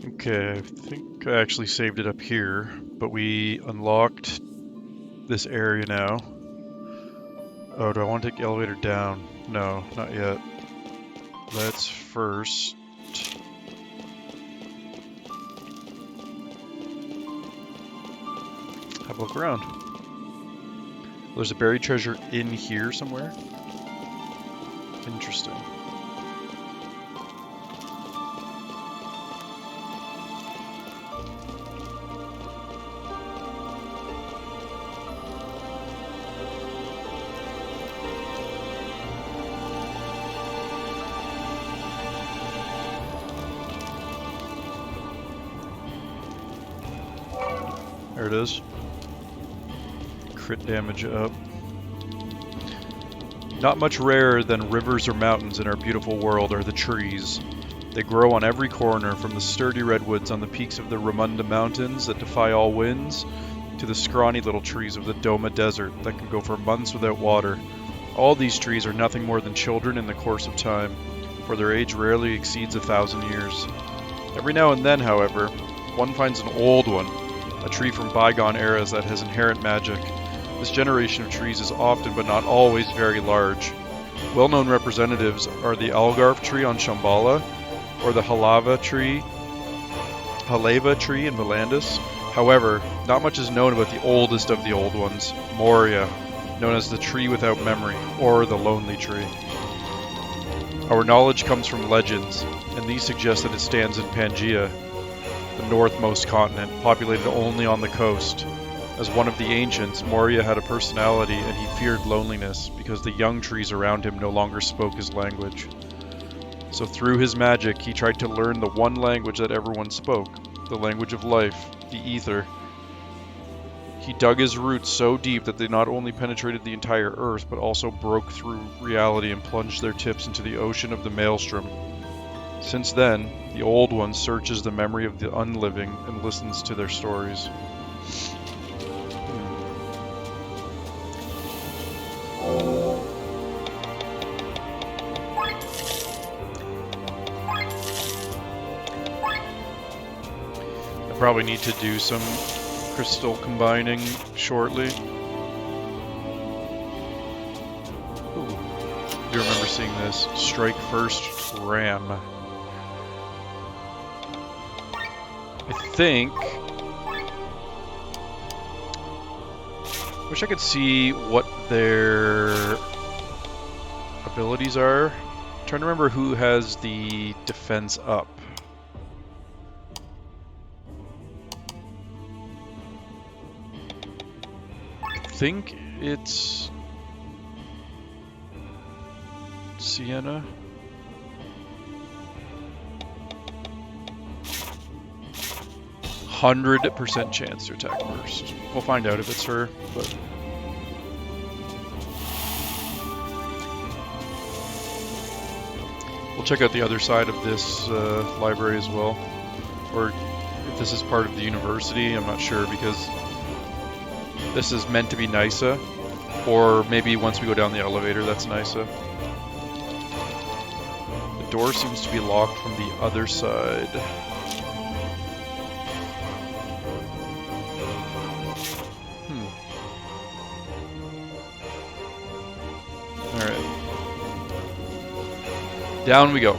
Okay, I think I actually saved it up here, but we unlocked this area now. Oh, do I want to take the elevator down? No, not yet. Let's first... have a look around. There's a buried treasure in here somewhere. Interesting. There it is. Crit damage up. Not much rarer than rivers or mountains in our beautiful world are the trees. They grow on every corner, from the sturdy redwoods on the peaks of the Ramunda Mountains that defy all winds, to the scrawny little trees of the Doma Desert that can go for months without water. All these trees are nothing more than children in the course of time, for their age rarely exceeds 1,000 years. Every now and then, however, one finds an old one, a tree from bygone eras that has inherent magic. This generation of trees is often but not always very large. Well-known representatives are the Algarve tree on Shambhala, or the Halava tree in Volandis. However, not much is known about the oldest of the old ones, Moria, known as the tree without memory, or the lonely tree. Our knowledge comes from legends, and these suggest that it stands in Pangaea, the northmost continent, populated only on the coast. As one of the ancients, Moria had a personality, and he feared loneliness because the young trees around him no longer spoke his language. So through his magic, he tried to learn the one language that everyone spoke, the language of life, the ether. He dug his roots so deep that they not only penetrated the entire earth, but also broke through reality and plunged their tips into the ocean of the maelstrom. Since then, the Old One searches the memory of the unliving and listens to their stories. I probably need to do some crystal combining shortly. Ooh, I do remember seeing this. Strike first, ram. I think... wish I could see what their abilities are. I'm trying to remember who has the defense up. I think it's Sienna. 100% chance to attack first. We'll find out if it's her, but... we'll check out the other side of this library as well. Or if this is part of the university, I'm not sure, because this is meant to be Nyhsa. Or maybe once we go down the elevator, that's Nyhsa. The door seems to be locked from the other side. Down we go.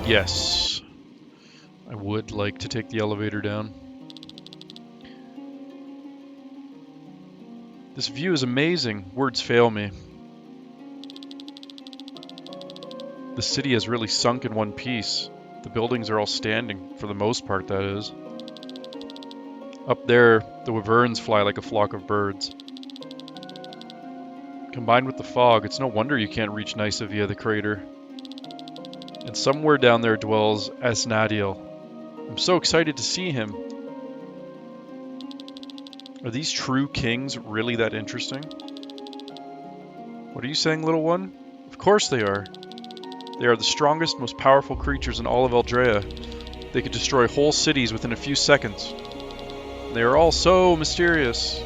Yes. I would like to take the elevator down. This view is amazing. Words fail me. The city has really sunk in one piece. The buildings are all standing, for the most part, that is. Up there, the wyverns fly like a flock of birds. Combined with the fog, it's no wonder you can't reach Nyhsa via the crater. And somewhere down there dwells Asnadiel. I'm so excited to see him. Are these true kings really that interesting? What are you saying, little one? Of course they are. They are the strongest, most powerful creatures in all of Eldrea. They could destroy whole cities within a few seconds. They are all so mysterious.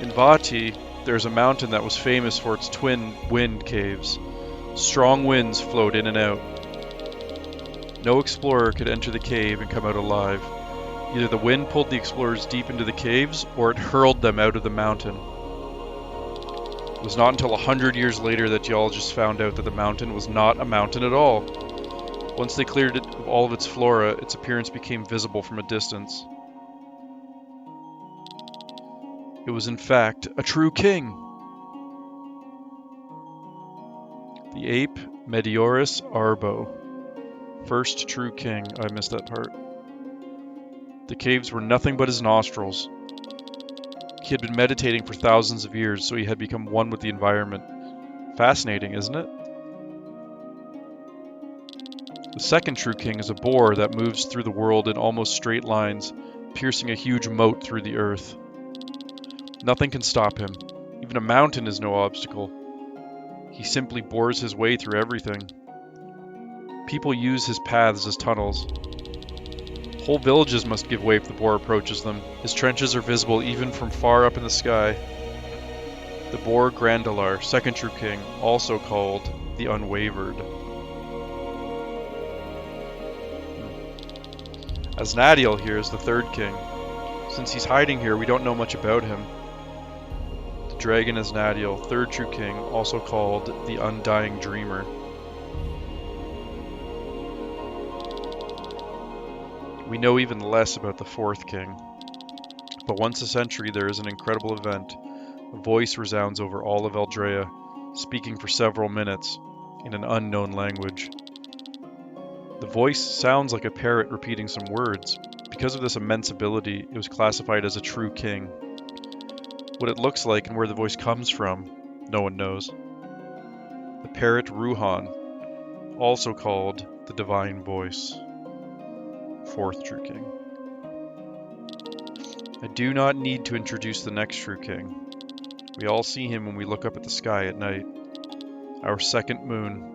In Vati, there's a mountain that was famous for its twin wind caves. Strong winds flowed in and out. No explorer could enter the cave and come out alive. Either the wind pulled the explorers deep into the caves, or it hurled them out of the mountain. It was not until 100 years later that geologists found out that the mountain was not a mountain at all. Once they cleared it of all of its flora, its appearance became visible from a distance. It was in fact a true king. The ape Meteorus Arbo. First true king. I missed that part. The caves were nothing but his nostrils. He had been meditating for thousands of years, so he had become one with the environment. Fascinating, isn't it? The second true king is a boar that moves through the world in almost straight lines, piercing a huge moat through the earth. Nothing can stop him. Even a mountain is no obstacle. He simply bores his way through everything. People use his paths as tunnels. Whole villages must give way if the boar approaches them. His trenches are visible even from far up in the sky. The boar Grandalar, second true king, also called the Unwavered. Asnadiel here is the third king. Since he's hiding here, we don't know much about him. The dragon Asnadiel, third true king, also called the Undying Dreamer. We know even less about the fourth king. But once a century there is an incredible event. A voice resounds over all of Eldrea, speaking for several minutes, in an unknown language. The voice sounds like a parrot repeating some words. Because of this immense ability, it was classified as a true king. What it looks like and where the voice comes from, no one knows. The parrot Ruhan, also called the Divine Voice. Fourth true king. I do not need to introduce the next true king. We all see him when we look up at the sky at night. Our second moon.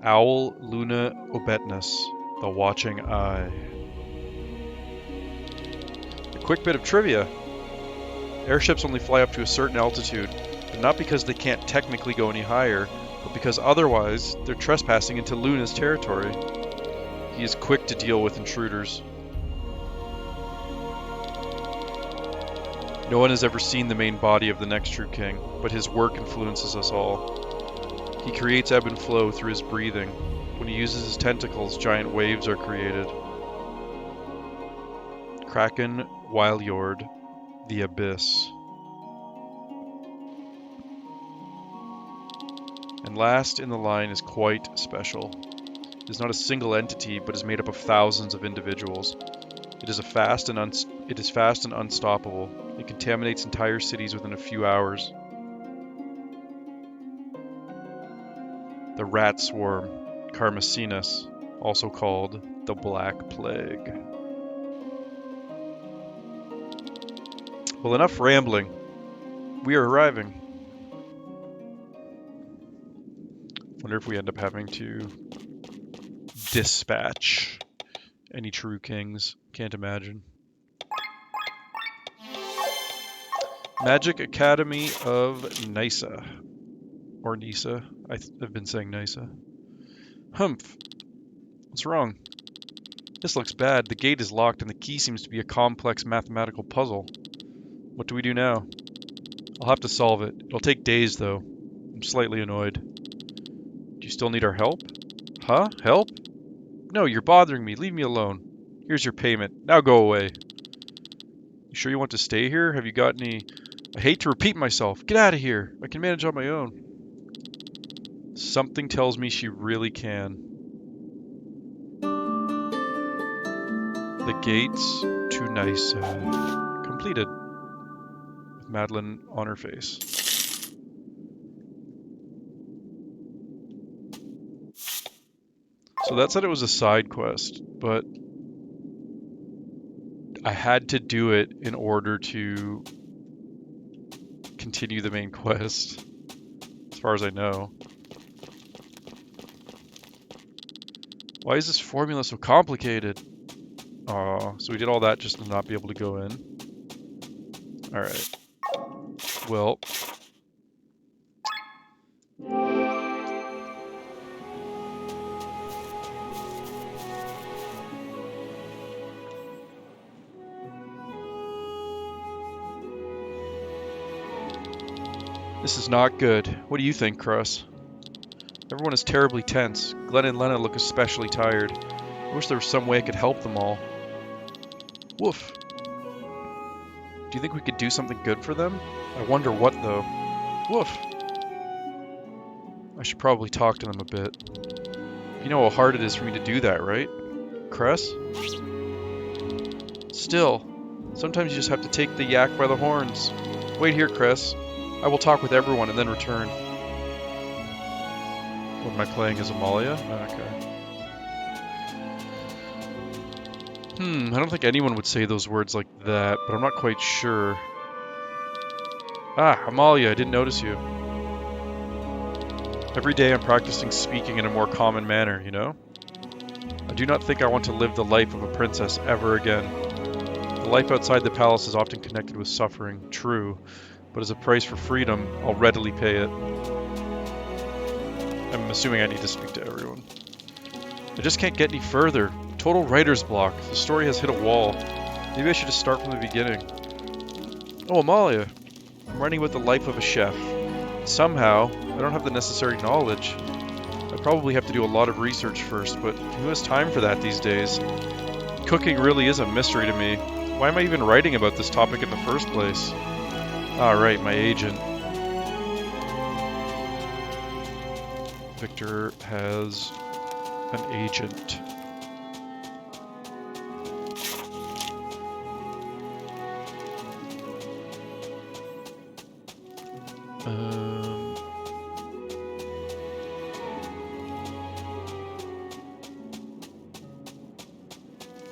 Owl Luna Obetnus, the Watching Eye. A quick bit of trivia. Airships only fly up to a certain altitude, but not because they can't technically go any higher, but because otherwise they're trespassing into Luna's territory. He is quick to deal with intruders. No one has ever seen the main body of the next true king, but his work influences us all. He creates ebb and flow through his breathing. When he uses his tentacles, giant waves are created. Kraken Wyljord, the Abyss. And last in the line is quite special. It is not a single entity, but is made up of thousands of individuals. It is fast and unstoppable. It contaminates entire cities within a few hours. The Rat Swarm, Karmasinus, also called the Black Plague. Well, enough rambling. We are arriving. Wonder if we end up having to dispatch any true kings. Can't imagine. Magic Academy of Nyhsa. Or Nyhsa. I've been saying Nyhsa. Humph. What's wrong? This looks bad. The gate is locked and the key seems to be a complex mathematical puzzle. What do we do now? I'll have to solve it. It'll take days, though. I'm slightly annoyed. Do you still need our help? Huh? Help? No, you're bothering me. Leave me alone. Here's your payment. Now go away. You sure you want to stay here? Have you got any... I hate to repeat myself. Get out of here. I can manage on my own. Something tells me she really can. The gates to Nyhsa. Completed. With Madeline on her face. So that said it was a side quest, but I had to do it in order to continue the main quest, as far as I know. Why is this formula so complicated? Aw, so we did all that just to not be able to go in. Alright. Well. This is not good. What do you think, Crus? Everyone is terribly tense. Glenn and Lena look especially tired. I wish there was some way I could help them all. Woof. Do you think we could do something good for them? I wonder what, though. Woof. I should probably talk to them a bit. You know how hard it is for me to do that, right? Cress? Still, sometimes you just have to take the yak by the horns. Wait here, Cress. I will talk with everyone and then return. What am I playing as Amalia? Okay. I don't think anyone would say those words like that, but I'm not quite sure. Ah, Amalia, I didn't notice you. Every day I'm practicing speaking in a more common manner, you know? I do not think I want to live the life of a princess ever again. The life outside the palace is often connected with suffering, true, but as a price for freedom, I'll readily pay it. I'm assuming I need to speak to everyone. I just can't get any further. Total writer's block. The story has hit a wall. Maybe I should just start from the beginning. Oh, Amalia. I'm writing about the life of a chef. Somehow, I don't have the necessary knowledge. I probably have to do a lot of research first, but who has time for that these days? Cooking really is a mystery to me. Why am I even writing about this topic in the first place? Ah, right, my agent. Victor has an agent.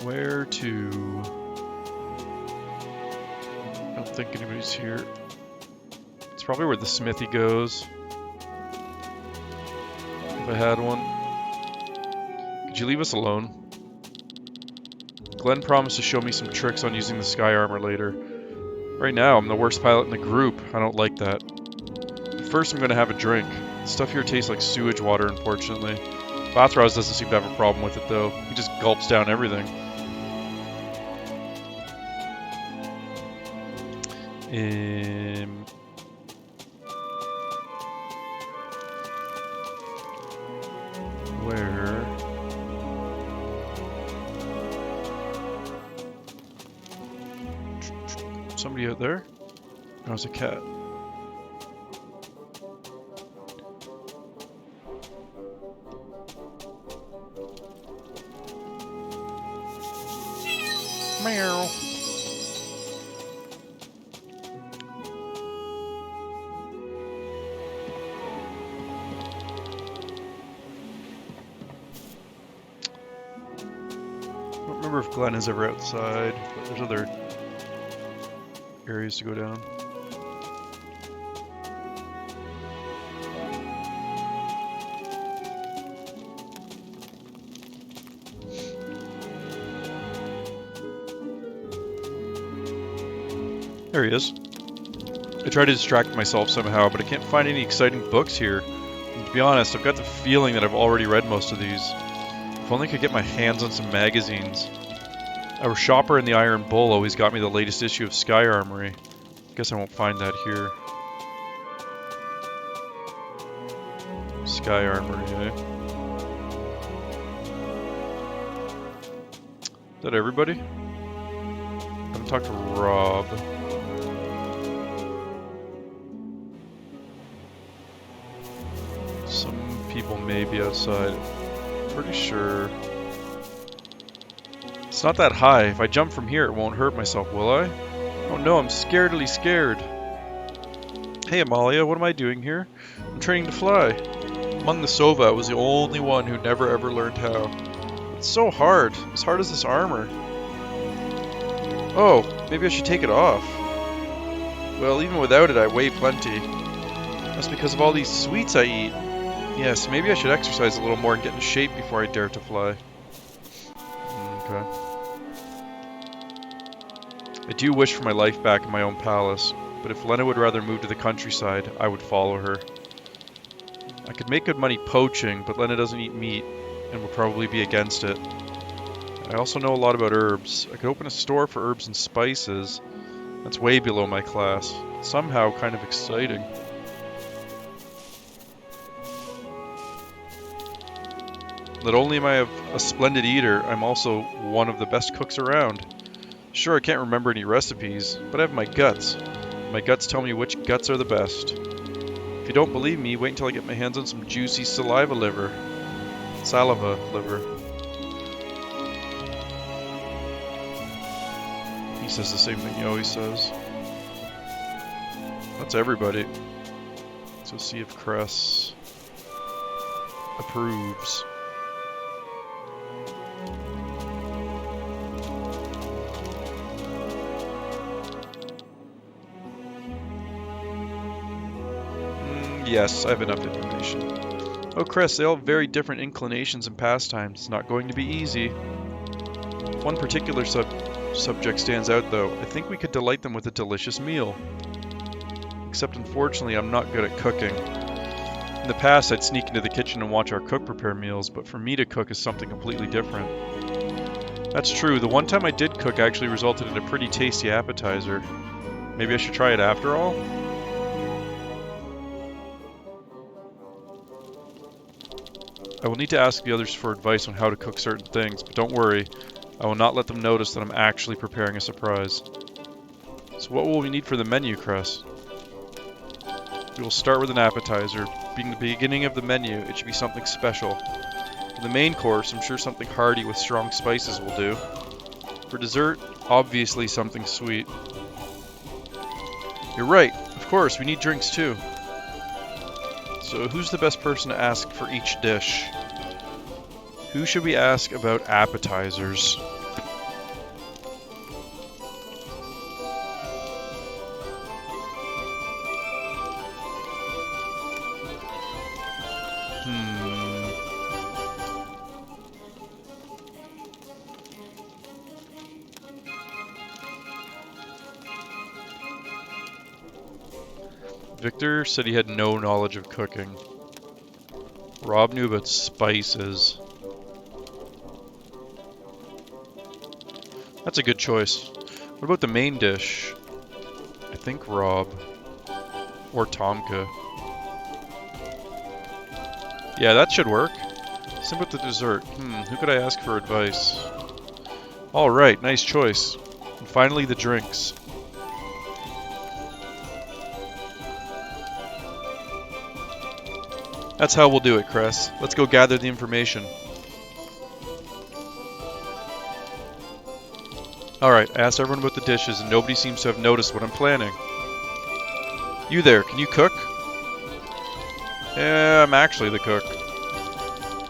Where to? I don't think anybody's here. It's probably where the smithy goes. If I had one. Could you leave us alone? Glenn promised to show me some tricks on using the sky armor later. Right now, I'm the worst pilot in the group. I don't like that. First, I'm going to have a drink. The stuff here tastes like sewage water, unfortunately. Bathrouse doesn't seem to have a problem with it, though. He just gulps down everything. Where? Somebody out there? Oh, it's a cat. Meow. I don't remember if Glenn is ever outside, but there's other areas to go down. There he is. I try to distract myself somehow, but I can't find any exciting books here. And to be honest, I've got the feeling that I've already read most of these. If only I could get my hands on some magazines. Our shopper in the Iron Bull always got me the latest issue of Sky Armory. Guess I won't find that here. Sky Armory, eh? Is that everybody? I haven't talked to Rob. Some people may be outside. Pretty sure. It's not that high. If I jump from here, it won't hurt myself, will I? Oh no, I'm scaredly scared. Hey Amalia, what am I doing here? I'm training to fly. Among the Sova, I was the only one who never ever learned how. It's so hard. As hard as this armor. Oh, maybe I should take it off. Well, even without it, I weigh plenty. That's because of all these sweets I eat. Yes, maybe I should exercise a little more and get in shape before I dare to fly. Okay. I do wish for my life back in my own palace, but if Lena would rather move to the countryside, I would follow her. I could make good money poaching, but Lena doesn't eat meat, and would probably be against it. I also know a lot about herbs. I could open a store for herbs and spices. That's way below my class. Somehow kind of exciting. Not only am I a splendid eater, I'm also one of the best cooks around. Sure, I can't remember any recipes, but I have my guts. My guts tell me which guts are the best. If you don't believe me, wait until I get my hands on some juicy saliva liver. He says the same thing he always says. That's everybody. So see if Cress approves. Yes, I have enough information. Oh, Chris, they all have very different inclinations and pastimes. It's not going to be easy. One particular subject stands out, though. I think we could delight them with a delicious meal. Except, unfortunately, I'm not good at cooking. In the past, I'd sneak into the kitchen and watch our cook prepare meals, but for me to cook is something completely different. That's true. The one time I did cook actually resulted in a pretty tasty appetizer. Maybe I should try it after all? I will need to ask the others for advice on how to cook certain things, but don't worry, I will not let them notice that I'm actually preparing a surprise. So what will we need for the menu, Cress? We will start with an appetizer. Being the beginning of the menu, it should be something special. For the main course, I'm sure something hearty with strong spices will do. For dessert, obviously something sweet. You're right, of course, we need drinks too. So who's the best person to ask for each dish? Who should we ask about appetizers? Victor said he had no knowledge of cooking. Rob knew about spices. That's a good choice. What about the main dish? I think Rob. Or Tomka. Yeah, that should work. Same with the dessert. Who could I ask for advice? Alright, nice choice. And finally, the drinks. That's how we'll do it, Cress. Let's go gather the information. Alright, I asked everyone about the dishes and nobody seems to have noticed what I'm planning. You there, can you cook? Yeah, I'm actually the cook.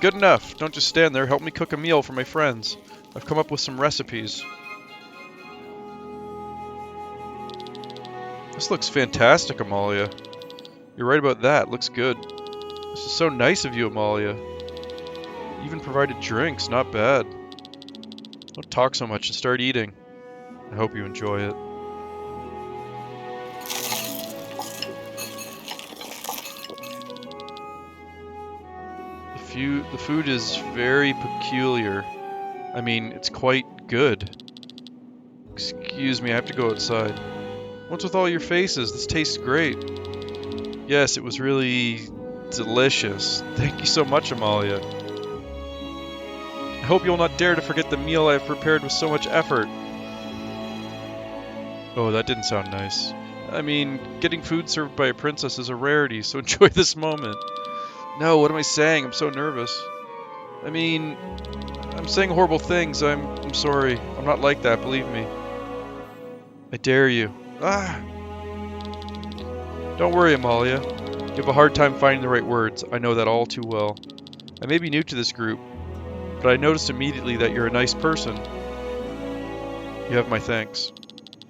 Good enough. Don't just stand there. Help me cook a meal for my friends. I've come up with some recipes. This looks fantastic, Amalia. You're right about that. Looks good. This is so nice of you, Amalia. You even provided drinks. Not bad. Don't talk so much and start eating. I hope you enjoy it. The food is very peculiar. I mean, it's quite good. Excuse me, I have to go outside. What's with all your faces? This tastes great. Yes, it was really delicious. Thank you so much, Amalia. I hope you'll not dare to forget the meal I have prepared with so much effort. Oh, that didn't sound nice. I mean, getting food served by a princess is a rarity, so enjoy this moment. No, what am I saying? I'm so nervous. I mean, I'm saying horrible things. I'm sorry. I'm not like that, believe me. I dare you. Ah! Don't worry, Amalia. You have a hard time finding the right words. I know that all too well. I may be new to this group, but I noticed immediately that you're a nice person. You have my thanks.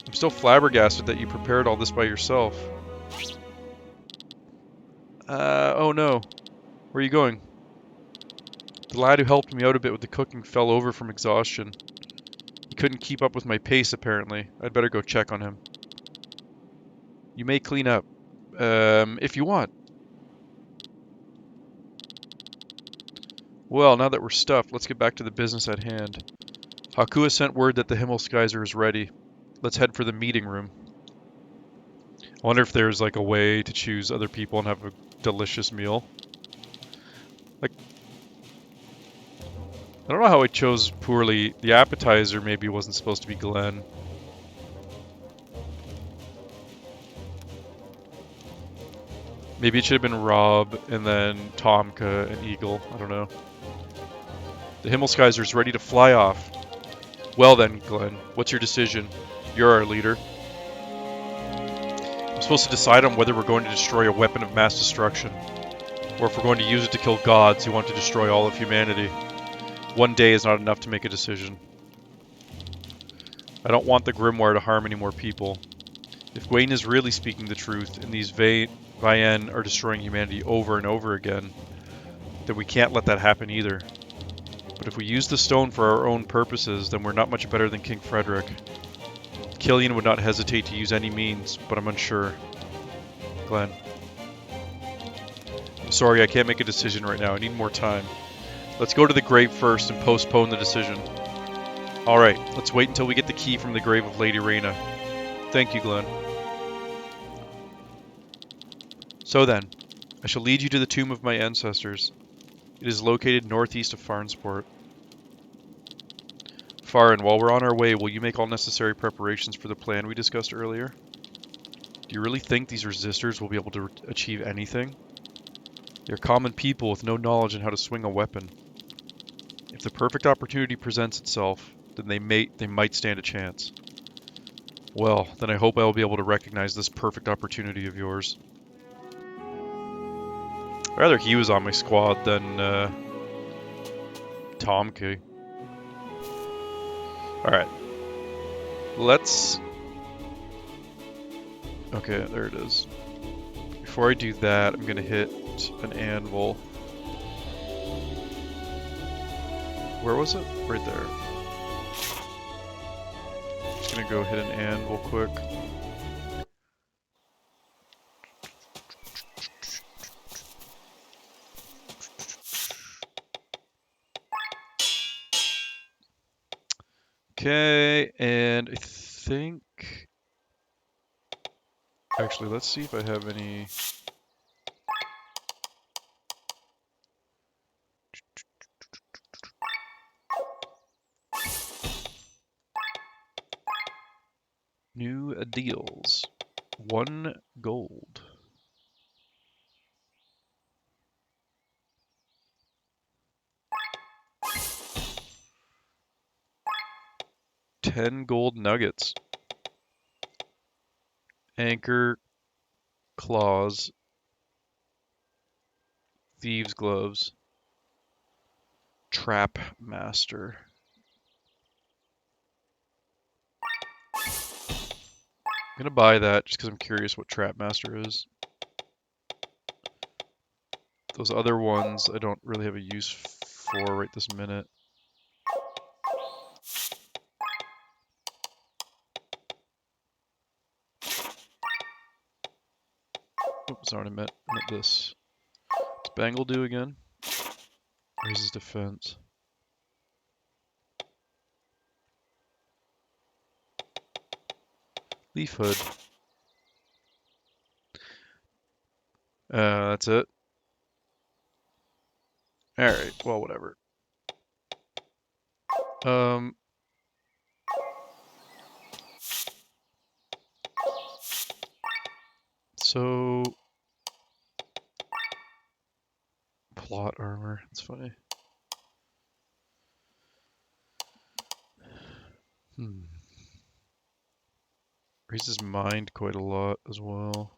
I'm still flabbergasted that you prepared all this by yourself. Oh no. Where are you going? The lad who helped me out a bit with the cooking fell over from exhaustion. He couldn't keep up with my pace, apparently. I'd better go check on him. You may clean up. If you want. Well, now that we're stuffed, let's get back to the business at hand. Haku has sent word that the Himmelskaiser is ready. Let's head for the meeting room. I wonder if there's like a way to choose other people and have a delicious meal. Like, I don't know how I chose poorly. The appetizer maybe wasn't supposed to be Glenn. Maybe it should have been Rob and then Tomka and Eagle. I don't know. The Himmelskaiser's ready to fly off. Well then, Glenn, what's your decision? You're our leader. I'm supposed to decide on whether we're going to destroy a weapon of mass destruction, or if we're going to use it to kill gods who want to destroy all of humanity. One day is not enough to make a decision. I don't want the Grimoire to harm any more people. If Gwaine is really speaking the truth, and these Vayen are destroying humanity over and over again, then we can't let that happen either. But if we use the stone for our own purposes, then we're not much better than King Frederick. Killian would not hesitate to use any means, but I'm unsure. Glenn. I'm sorry, I can't make a decision right now. I need more time. Let's go to the grave first and postpone the decision. Alright, let's wait until we get the key from the grave of Lady Reyna. Thank you, Glenn. So then, I shall lead you to the tomb of my ancestors. It is located northeast of Farnsport. Farin, while we're on our way, will you make all necessary preparations for the plan we discussed earlier? Do you really think these resistors will be able to achieve anything? They're common people with no knowledge on how to swing a weapon. If the perfect opportunity presents itself, then they might stand a chance. Well, then I hope I will be able to recognize this perfect opportunity of yours. I'd rather he was on my squad than Tomke. Alright. Let's... Okay, there it is. Before I do that, I'm gonna hit an anvil. Where was it? Right there. Just gonna go hit an anvil quick. Okay, and I think... Actually, let's see if I have any... New deals. 1 gold. $10 gold nuggets. Anchor, claws, thieves' gloves, trap master. I'm gonna buy that just because I'm curious what trap master is. Those other ones I don't really have a use for right this minute. Oops, sorry, I meant this. What's Bangle do again? Raises defense. Leaf hood. That's it. Alright, well, whatever. So... Plot armor, that's funny. Raises mind quite a lot as well.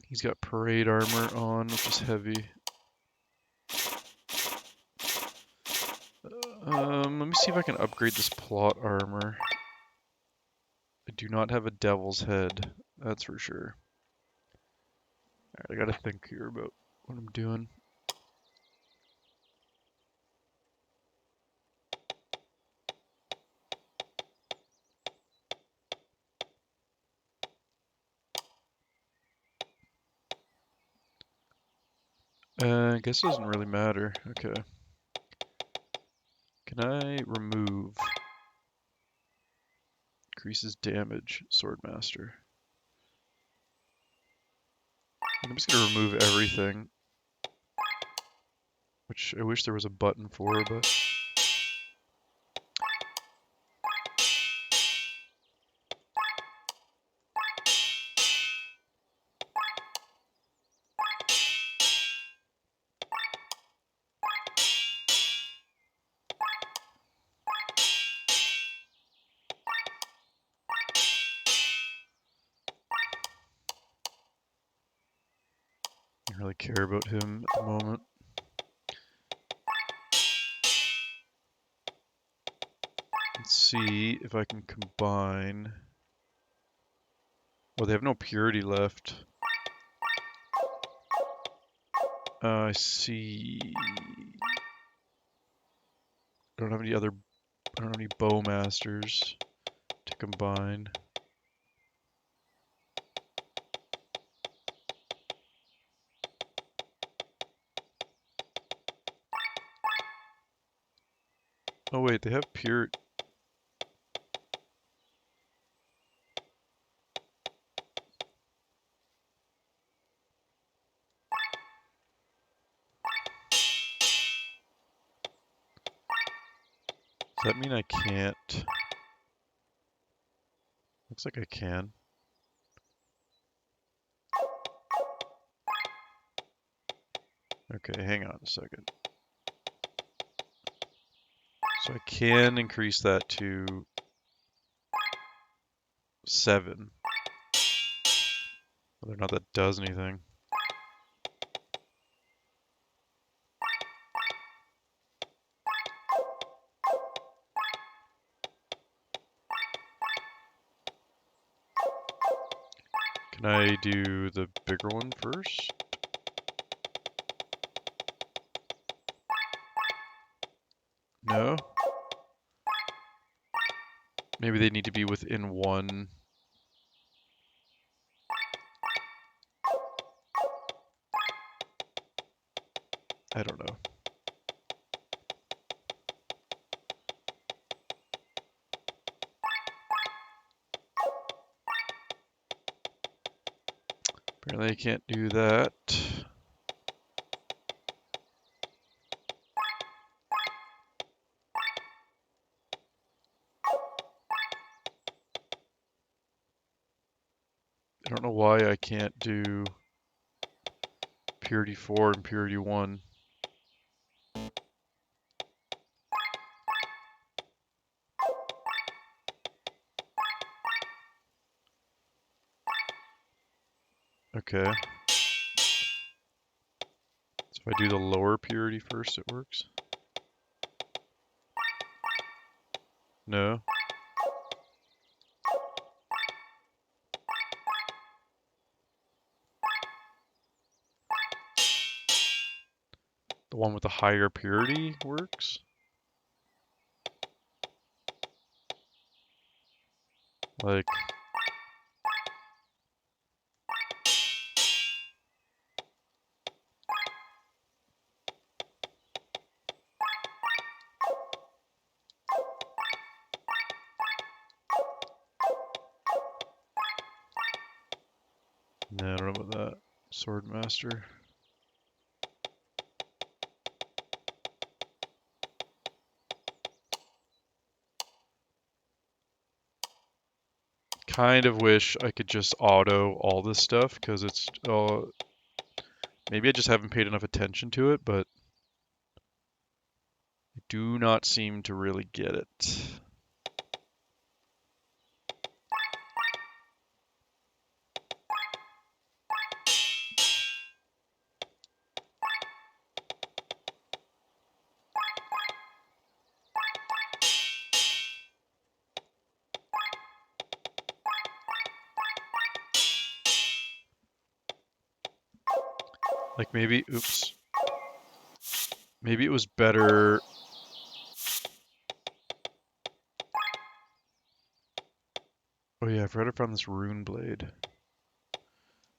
He's got parade armor on, which is heavy. Let me see if I can upgrade this plot armor. I do not have a devil's head, that's for sure. Alright, I gotta think here about what I'm doing. I guess it doesn't really matter. Okay. Can I remove? Increases damage, Swordmaster. I'm just gonna remove everything. Which I wish there was a button for, but... I don't really care about him at the moment. Let's see if I can combine... Oh, they have no purity left. I see... I don't have any other... I don't have any bowmasters to combine. Oh wait, they have pure... Does that mean I can't? Looks like I can. Okay, hang on a second. So I can increase that to 7. Whether or not that does anything. Can I do the bigger one first? No? Maybe they need to be within 1. I don't know. Apparently I can't do that. I don't know why I can't do Purity 4 and Purity 1. Okay. So if I do the lower purity first, it works? No? The one with the higher purity works? Like... No, I don't know about that. Swordmaster. Kind of wish I could just auto all this stuff, because it's... maybe I just haven't paid enough attention to it, but I do not seem to really get it. Like maybe... Oops. Maybe it was better... Oh yeah, I forgot I found this rune blade.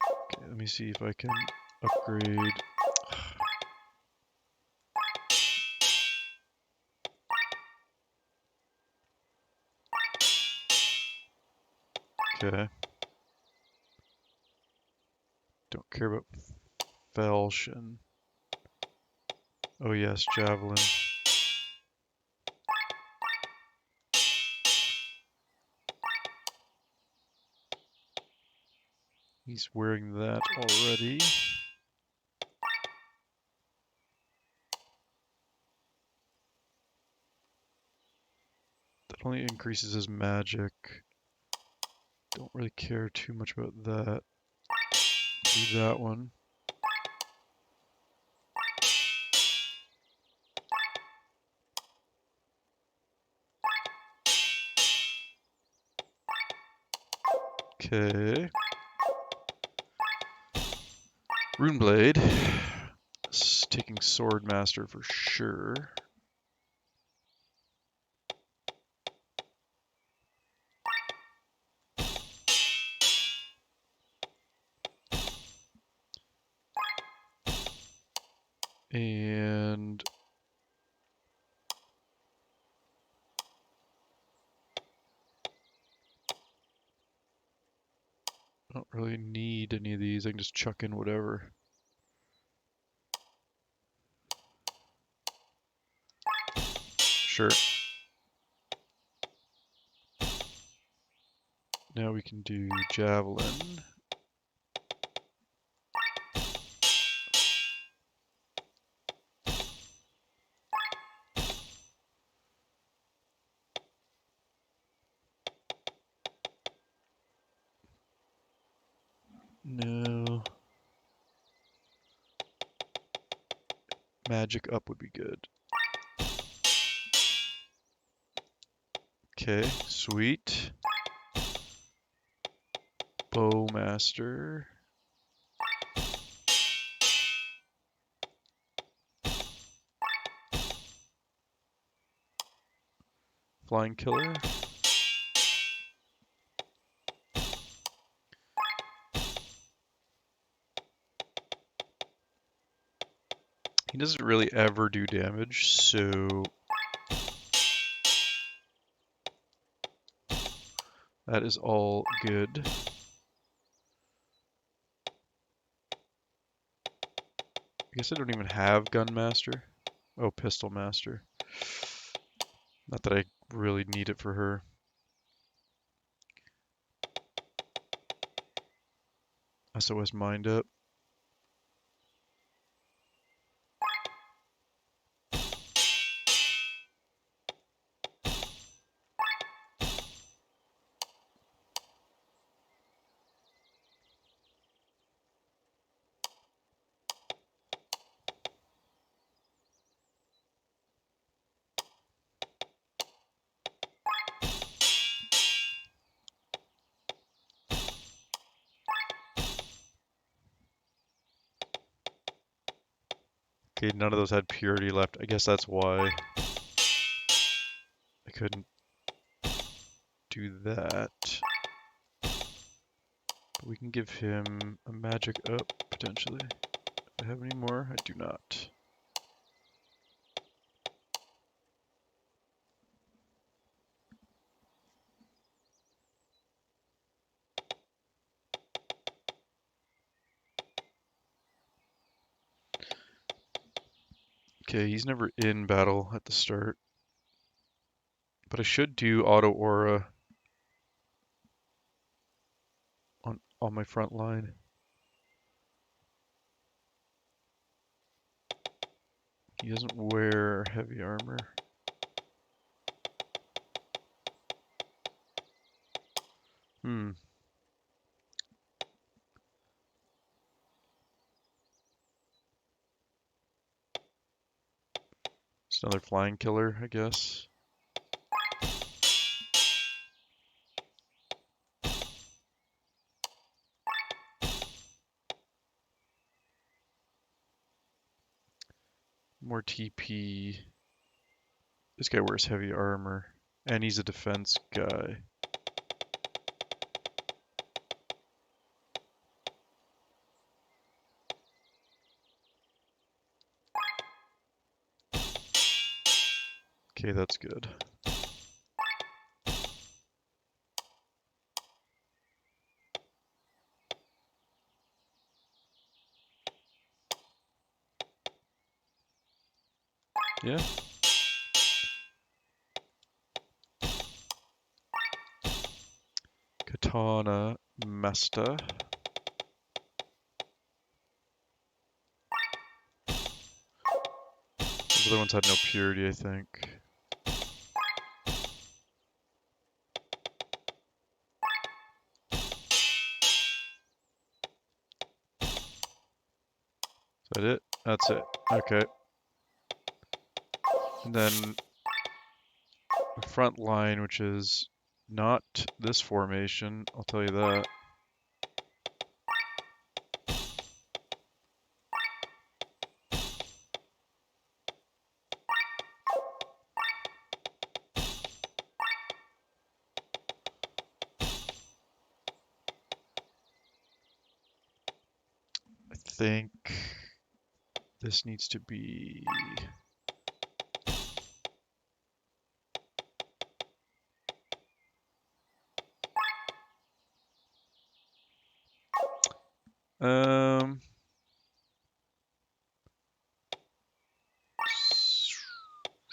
Okay, let me see if I can upgrade. Okay. Don't care about falchion. Oh yes, javelin. He's wearing that already. That only increases his magic. Don't really care too much about that. Do that one. Okay. Runeblade. Taking Swordmaster for sure. And I don't really need any of these. I can just chuck in whatever. Sure. Now we can do Javelin. No. Magic up would be good. Okay, sweet. Bowmaster. Flying Killer. He doesn't really ever do damage, so that is all good. I guess I don't even have Gunmaster. Oh, Pistol Master. Not that I really need it for her. SOS Mind Up. Okay, none of those had purity left. I guess that's why I couldn't do that. But we can give him a magic up, potentially. Do I have any more? I do not. Okay, he's never in battle at the start. But I should do auto aura on my front line. He doesn't wear heavy armor. Hmm. It's another flying killer, I guess. More TP. This guy wears heavy armor. And he's a defense guy. Okay, that's good. Yeah. Katana Mesta. Those other ones had no purity, I think. Is that it? That's it. Okay. And then the front line, which is not this formation, I'll tell you that. I think this needs to be...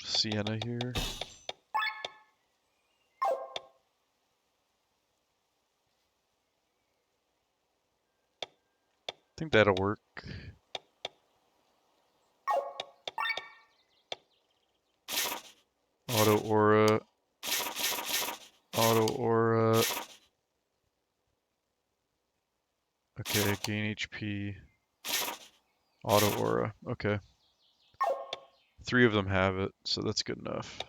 Sienna here. I think that'll work. Auto aura. Auto aura. Okay, gain HP. Auto aura. Okay. 3 of them have it, so that's good enough.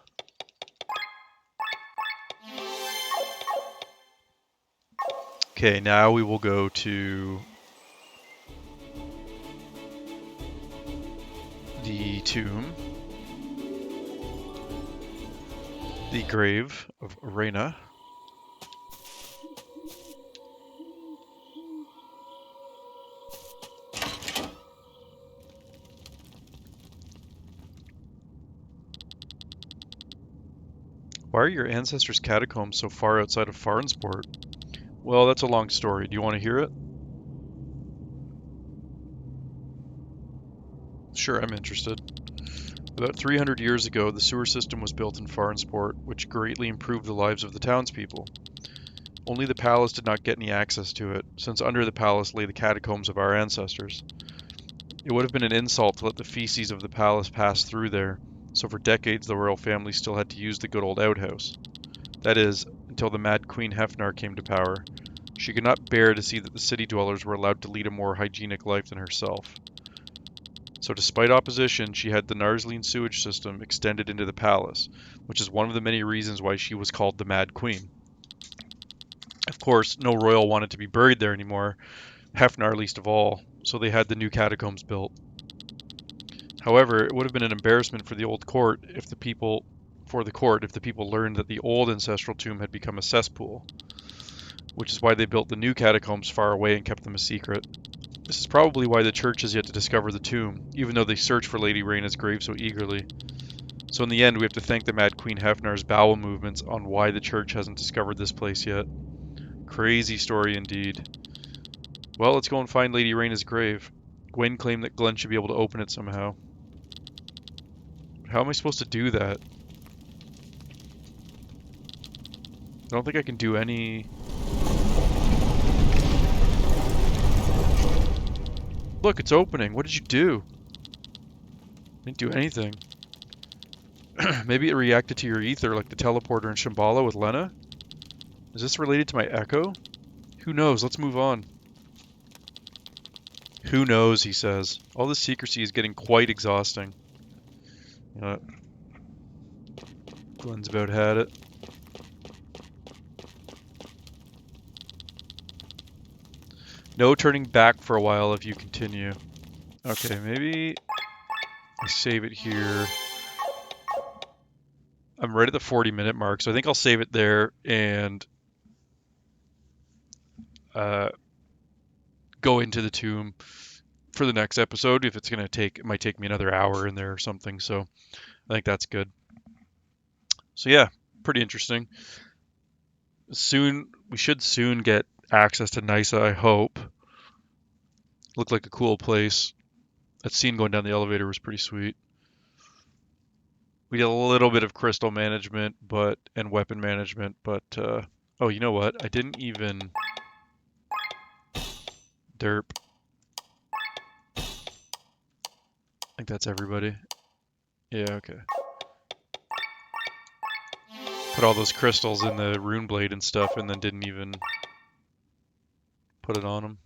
Okay, now we will go to the tomb. The grave of Reyna. Why are your ancestors' catacombs so far outside of Farnsport? Well, that's a long story. Do you want to hear it? Sure, I'm interested. About 300 years ago, the sewer system was built in Farnsport, which greatly improved the lives of the townspeople. Only the palace did not get any access to it, since under the palace lay the catacombs of our ancestors. It would have been an insult to let the feces of the palace pass through there, so for decades the royal family still had to use the good old outhouse. That is, until the mad Queen Hefnar came to power. She could not bear to see that the city dwellers were allowed to lead a more hygienic life than herself. So despite opposition, she had the Narsleen sewage system extended into the palace, which is one of the many reasons why she was called the Mad Queen. Of course, no royal wanted to be buried there anymore, Hefnar least of all, so they had the new catacombs built. However, it would have been an embarrassment for the court if the people learned that the old ancestral tomb had become a cesspool, which is why they built the new catacombs far away and kept them a secret. This is probably why the church has yet to discover the tomb, even though they search for Lady Reyna's grave so eagerly. So in the end, we have to thank the Mad Queen Hefnar's bowel movements on why the church hasn't discovered this place yet. Crazy story indeed. Well, let's go and find Lady Reyna's grave. Gwen claimed that Glenn should be able to open it somehow. How am I supposed to do that? I don't think I can do any... Look, it's opening. What did you do? Didn't do anything. Maybe it reacted to your ether like the teleporter in Shambhala with Lena? Is this related to my echo? Who knows? Let's move on. Who knows, he says. All this secrecy is getting quite exhausting. Glenn's about had it. No turning back for a while if you continue. Okay, maybe I save it here. I'm right at the 40-minute mark, so I think I'll save it there and go into the tomb for the next episode. If it's gonna take, it might take me another hour in there or something. So I think that's good. So yeah, pretty interesting. We should soon get access to Nyhsa, I hope. Looked like a cool place. That scene going down the elevator was pretty sweet. We did a little bit of crystal management, and weapon management, but oh, you know what? I didn't even derp. I think that's everybody. Yeah, okay. Put all those crystals in the rune blade and stuff, and then didn't even put it on them.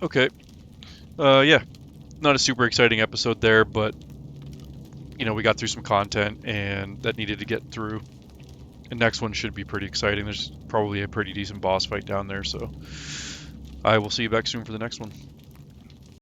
Okay. Yeah. Not a super exciting episode there, but you know, we got through some content and that needed to get through. The next one should be pretty exciting. There's probably a pretty decent boss fight down there, so I will see you back soon for the next one.